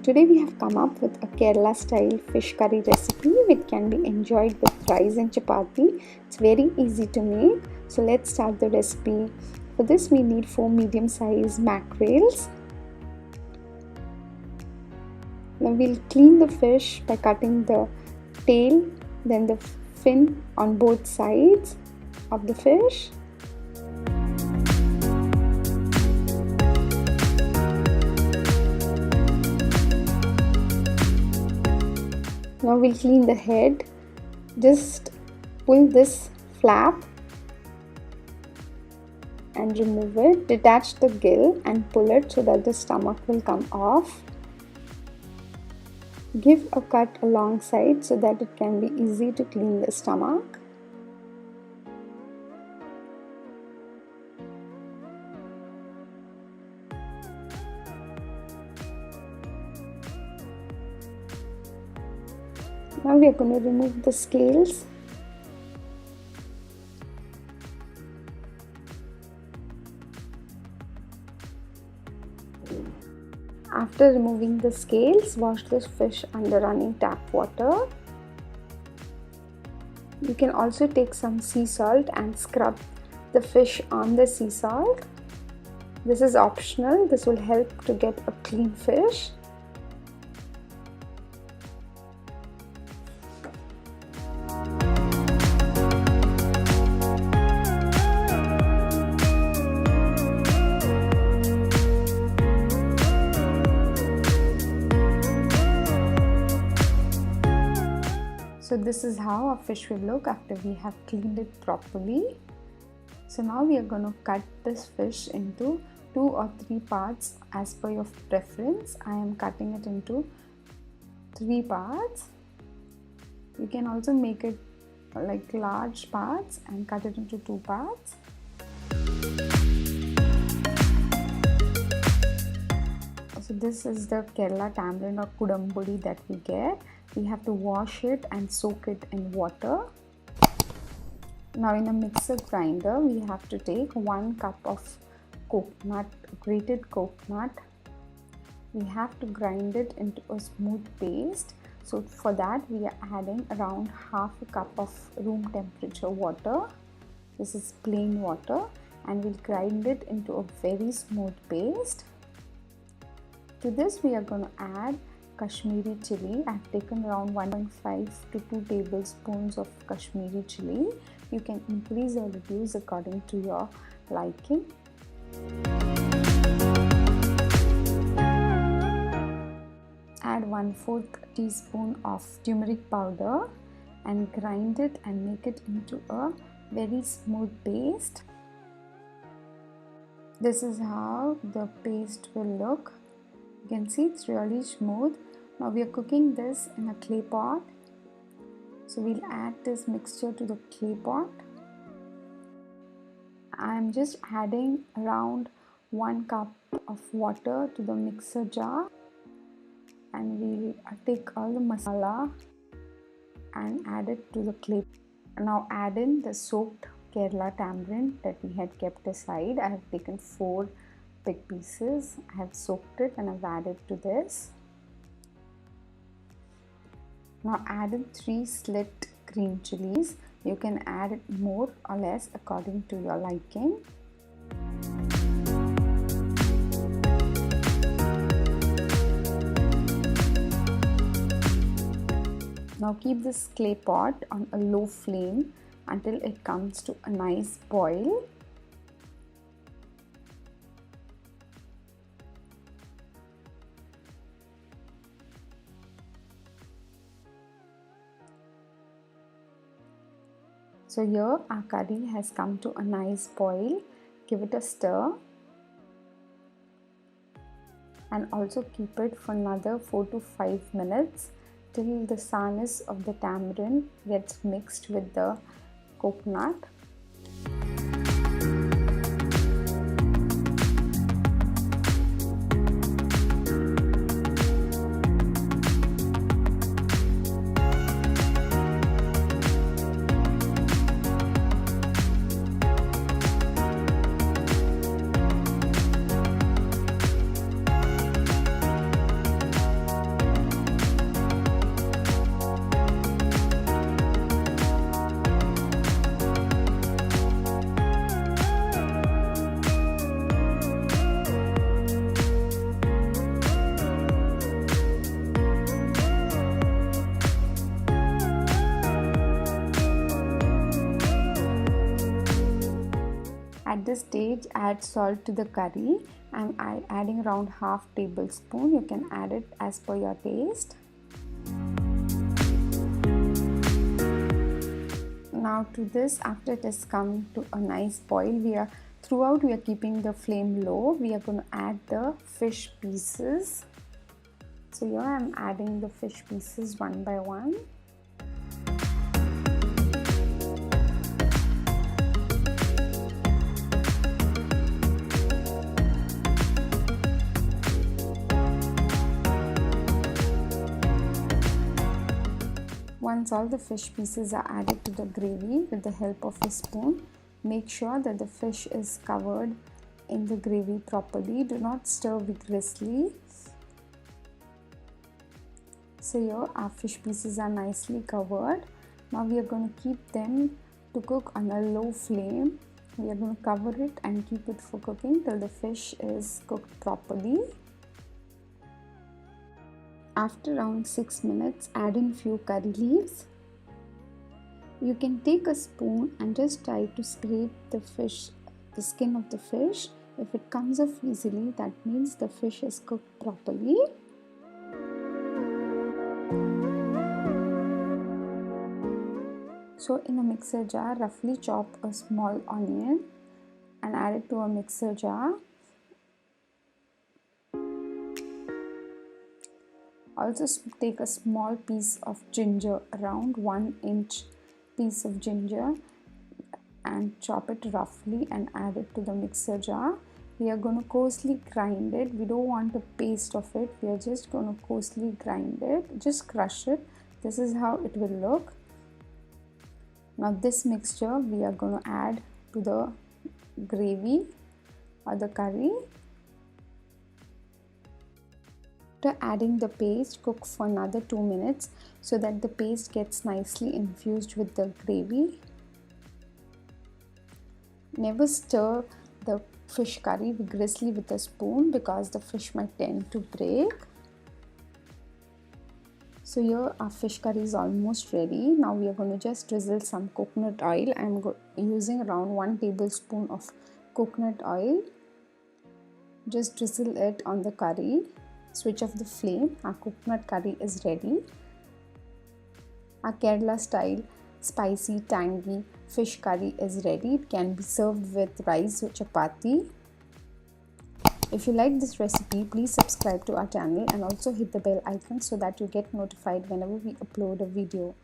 Today we have come up with a Kerala style fish curry recipe which can be enjoyed with rice and chapati. It's very easy to make. So let's start the recipe. For this we need 4 medium sized mackerels. Now we'll clean the fish by cutting the tail, then the fin on both sides of the fish. Now we'll clean the head. Just pull this flap and remove it. Detach the gill and pull it so that the stomach will come off. Give a cut alongside so that it can be easy to clean the stomach. Now we are going to remove the scales. After removing the scales, wash this fish under running tap water. You can also take some sea salt and scrub the fish on the sea salt. This is optional. This will help to get a clean fish. So this is how our fish will look after we have cleaned it properly. So now we are going to cut this fish into 2 or 3 parts as per your preference. I am cutting it into 3 parts. You can also make it like large parts and cut it into 2 parts. So this is the Kerala tamarind or kudambudi that we get. We have to wash it and soak it in water. Now in a mixer grinder, we have to take 1 cup of coconut, grated coconut. We have to grind it into a smooth paste. So for that we are adding around half a cup of room temperature water. This is plain water, and we'll grind it into a very smooth paste. To this we are going to add Kashmiri chili. I have taken around 1.5 to 2 tablespoons of Kashmiri chili. You can increase or reduce according to your liking. Add 1/4 teaspoon of turmeric powder and grind it and make it into a very smooth paste. This is how the paste will look. You can see it's really smooth. Now we are cooking this in a clay pot. So we'll add this mixture to the clay pot. I am just adding around 1 cup of water to the mixer jar, and we'll take all the masala and add it to the clay. Now add in the soaked Kerala tamarind that we had kept aside. I have taken 4 big pieces. I have soaked it and I've added to this. Now add in 3 slit green chilies. You can add it more or less according to your liking. Now keep this clay pot on a low flame until it comes to a nice boil. So here our curry has come to a nice boil. Give it a stir and also keep it for another 4 to 5 minutes till the sourness of the tamarind gets mixed with the coconut. this stage, add salt to the curry. I'm adding around half tablespoon. You can add it as per your taste. Now to this, after it has come to a nice boil, throughout we are keeping the flame low. We are going to add the fish pieces. So here I am adding the fish pieces one by one. Once all the fish pieces are added to the gravy with the help of a spoon, make sure that the fish is covered in the gravy properly. Do not stir vigorously. So here our fish pieces are nicely covered. Now we are going to keep them to cook on a low flame. We are going to cover it and keep it for cooking till the fish is cooked properly. After around 6 minutes, add in few curry leaves. You can take a spoon and just try to scrape the skin of the fish. If it comes off easily, that means the fish is cooked properly. So in a mixer jar, roughly chop a small onion and add it to a mixer jar. Also take a small piece of ginger, around 1 inch piece of ginger, and chop it roughly and add it to the mixer jar. We are going to coarsely grind it. We don't want a paste of it. We are just going to coarsely grind it. Just crush it. This is how it will look. Now this mixture we are going to add to the gravy or the curry. After adding the paste, cook for another 2 minutes so that the paste gets nicely infused with the gravy. Never stir the fish curry vigorously with a spoon because the fish might tend to break. So here our fish curry is almost ready. Now we are going to just drizzle some coconut oil. I am using around 1 tablespoon of coconut oil. Just drizzle it on the curry. Switch off the flame. Our coconut curry is ready. Our Kerala style spicy tangy fish curry is ready. It can be served with rice or chapati. If you like this recipe, please subscribe to our channel and also hit the bell icon so that you get notified whenever we upload a video.